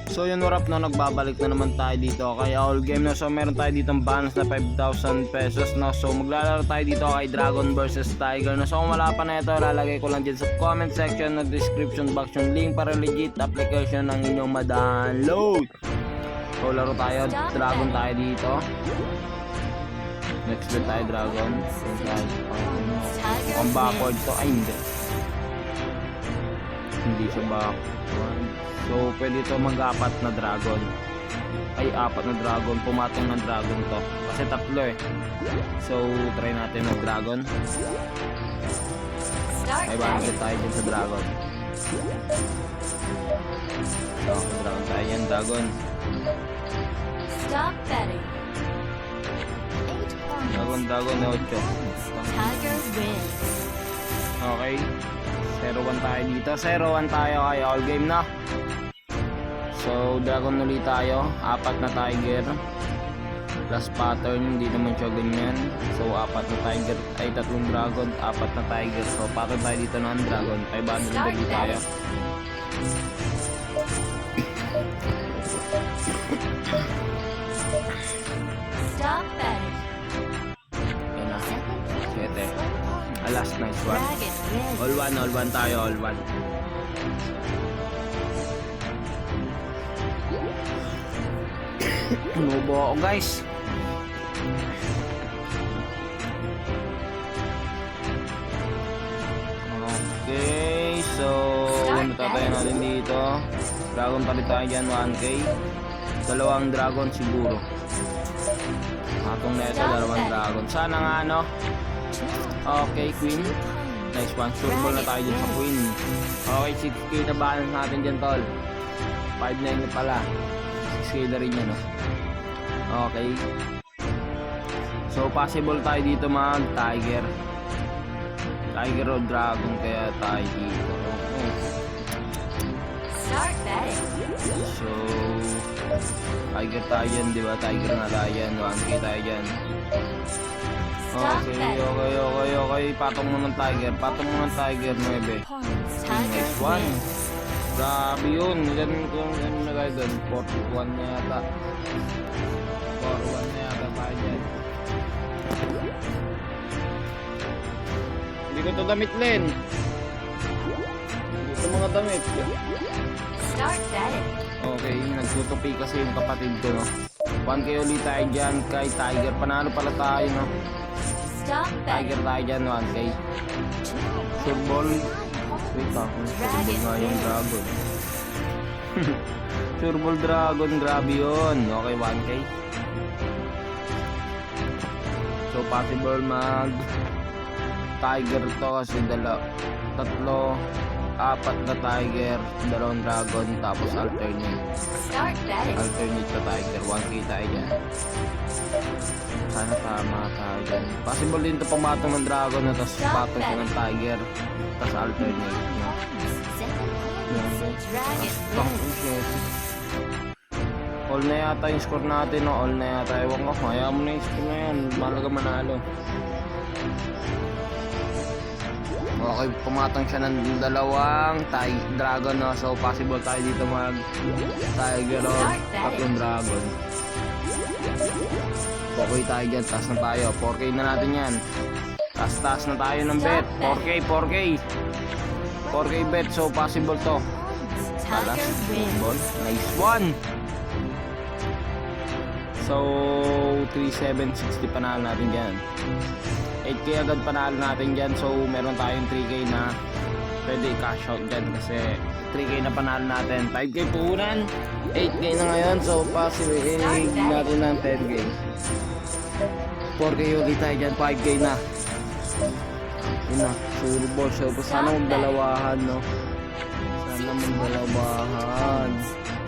So yun, warap na, nagbabalik na naman tayo dito kay All Game na. So meron tayo dito balance na 5,000 pesos na. So maglalaro tayo dito kay Dragon vs Tiger na. So kung wala pa na ito, lalagay ko lang dyan sa comment section na description box yung link para legit application ng inyong ma-download. So laro tayo, Dragon tayo dito. Next bet tayo Dragon. Ang backward to, ay hindi siya backward. So pwede to mag-apat na dragon. Ay, apat na dragon. Pumatong ng dragon to. Kasi tatlo eh. So try natin ng dragon. Ay, bakit tayo dyan sa dragon. So, dragon tayo yan, dragon. Stop betting. Dragon na 8. Tiger wins. Okay. 0-1 tayo dito. 0-1 tayo kay All Game na. So, dragon ulit tayo. 4 na tiger. Plus pattern, hindi naman siya ganyan. So, 4 na tiger. Ay, 3 dragon, 4 na tiger. So, pattern tayo dito ng dragon. 500 ulit tayo. Stop betting. Yan na. 7. Alas, nice one. Dragon wins. All 1 tayo, all 1. Nubo ako guys. Okay, so ano tatayin natin dito? Dragon palit tayo dyan, 1k. Dalawang dragon siguro. Atong neto, dalawang dragon. Sana nga ano. Okay, queen. Nice one, surbol na tayo dyan sa queen. Okay, 6k na balance natin dyan tol. 5-9 na pala. 6k na rin yan, no? Okay. So possible tayo dito mag tiger. Tiger o dragon kaya tayo dito. Okay. Start betting. So tiger tayo dyan, di ba? Tiger na tayo dyan. 1k tayo dyan. Okay. Patong mo ng tiger. Patong mo ng tiger 9. Tiger Nice one. wins. Grabe yun. Ganun kung ano na guys doon. 41 na yata. 41 na yata tayo dyan. Hindi ko to damit, Len. Hindi ko mga damit. Start betting. Okay, nagtutupi kasi yung kapatid ko, no. 1k ulit tayo dyan kay Tiger. Panalo pala tayo, no. Stop Tiger betting. tayo dyan, 1k. Surball. Wait lang, surball nga yung dragon. Surball dragon, grabe yun. Okay, 1k. So possible mag tiger to kasi 4 na tiger, 2 dragon, tapos alternate. Start betting. Alternate na tiger, 1k tayo dyan. Sana tama tayo dyan. Possible din ito pamatong ng dragon na tapos patong siya ng tiger, tapos alternate. No? Dragon wins. All na yata yung score natin, no? All na yata. Ewan ko, kaya mo na yung score na yan. Malaga manalo. Okay, pumatang siya ng 2 dragon, no? So, possible tayo dito mag tiger o 3 dragon. Okay tayo dyan. Taas na tayo. 4k na natin yan. Taas na tayo ng bet. 4k. 4k bet. So, possible to. Alas, Tiger wins. nice one. So 3,760 panalo natin dyan. 8k agad panalo natin dyan. So meron tayong 3k na pwede cash out dyan kasi 3k na panalo natin. 5k puhunan, 8k na ngayon. So possible natin ng 10k. 4k ulit tayo dyan, 5k na. Yun na, surbol. So sana magdalawahan, no? Sana magdalawahan.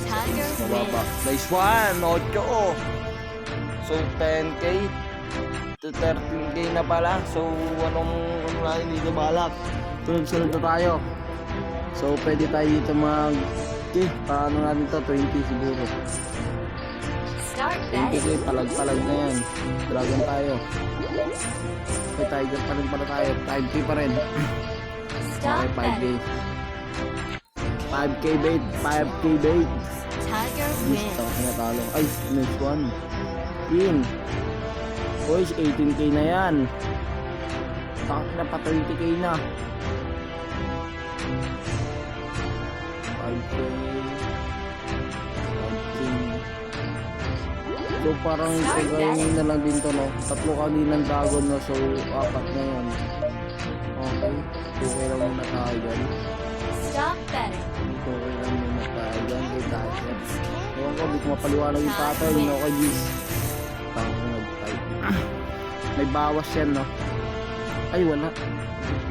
Tiger Mababa. wins. Nice one, 8. So 10k to 13k na pala. So anong natin dito balak? Sunod na tayo. So pwede tayo dito mag paano natin to? 20 siguro. Start 20k, betting. palag na yan. Dragon tayo. May tiger pa rin pala tayo. 5k pa rin. Stop Okay, 5k. betting. 5k bait. 5k bait. Tiger Jeez, wins. tapos natalo. Ay, next one. Yun. Boys, 18k na yan. Takot na pa 20k na. 5k. 5k. So parang kagayin na lang din to, no? Tatlo kaninang dragon, no? So, 4 na yan. Okay. Okay lang muna tayo dyan. Stop betting. Okay lang muna tayo dyan. Kay Dasher. Ewan ko, di ko mapaliwanag yung pattern, no? Kay Giz. Tango nag-type. May bawas yan, no? Ay, wala.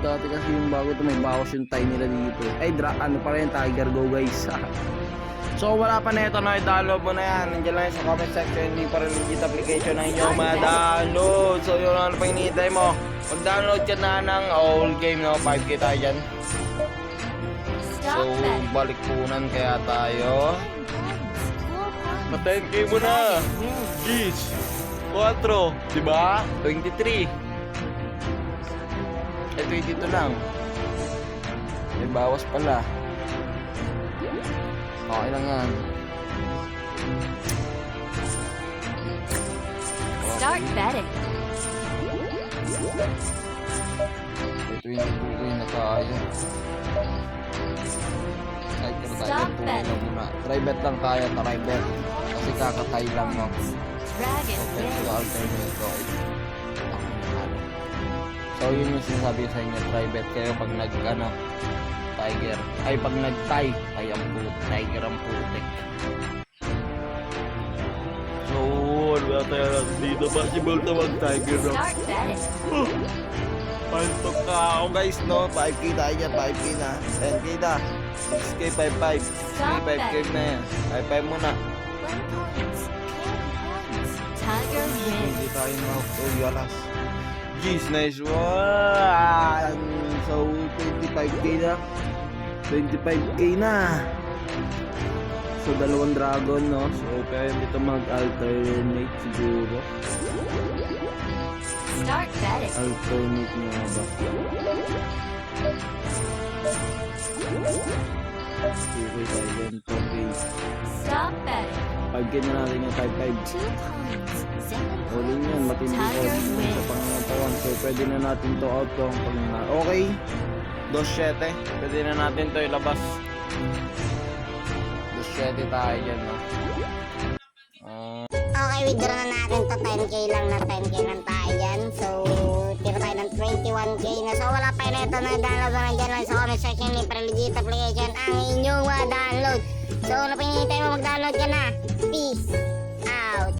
Dati kasi yung bago to, may bawas yung tie nila dito. Ay, ano pa rin, Tiger Go, guys. So, wala pa na ito, no? I-download mo na yan. Nandiyan lang yan sa comment section. Hindi pa rin legit application na inyong ma-download. So, yun, ano pa hinihintay mo? Mag-download ka na ng all game, no? 5k tayo dyan. So, Stop betting. balik punan kaya tayo. 10 points. Cool points. Ma-10k mo na. Dragon wins. Jeez. 4, diba? 23. Eh, 22 lang. May bawas pala. Okay lang yan. Start betting. May 22k na tayo. Kahit ka na tayo, Stop tuloy betting. lang muna. Try bet lang tayo, try bet. Kasi kakatay lang, no? Dragon Okay, wins. so alternate ko. So yun yung sinasabi ko sa inyo, try bet kayo pag tiger. Ay, pag nag-tie, ay ang tiger ang putik. So, wala tayo natin dito. Possible to mag-tiger, no? Start betting. Pantok ka ako, guys, no? 5k tayo dyan, 5k na. 10k na. 6k, 5-5. 6k, 5k na yan. 5-5 muna. 1 points. 10 points. Tiger wins. Hindi tayo yalas. Jeez, nice one! So, 25k na. 25k na. So, dalawang dragon, no? So, kaya dito mag-alternate siguro. Start betting. Alternate nga ba? Okay, tayo dyan. 4k. Stop betting. 5k na natin yung 5-5. 2 points. 7 All in yan, points. matindi ko Tiger sa wins. pangangatawan. So, pwede na natin to out to. Okay. 2-7. Pwede na natin to ilabas. 2-7 tayo dyan, no? Okay, withdraw na natin to 10k lang na 10k lang tayo dyan. So, tira tayo ng 21k na. So, wala pa na ito na download mo nandyan lang sa comment section ni Legit Application ang inyong download. So, ano pinihintay mo mag-download ka na? Peace!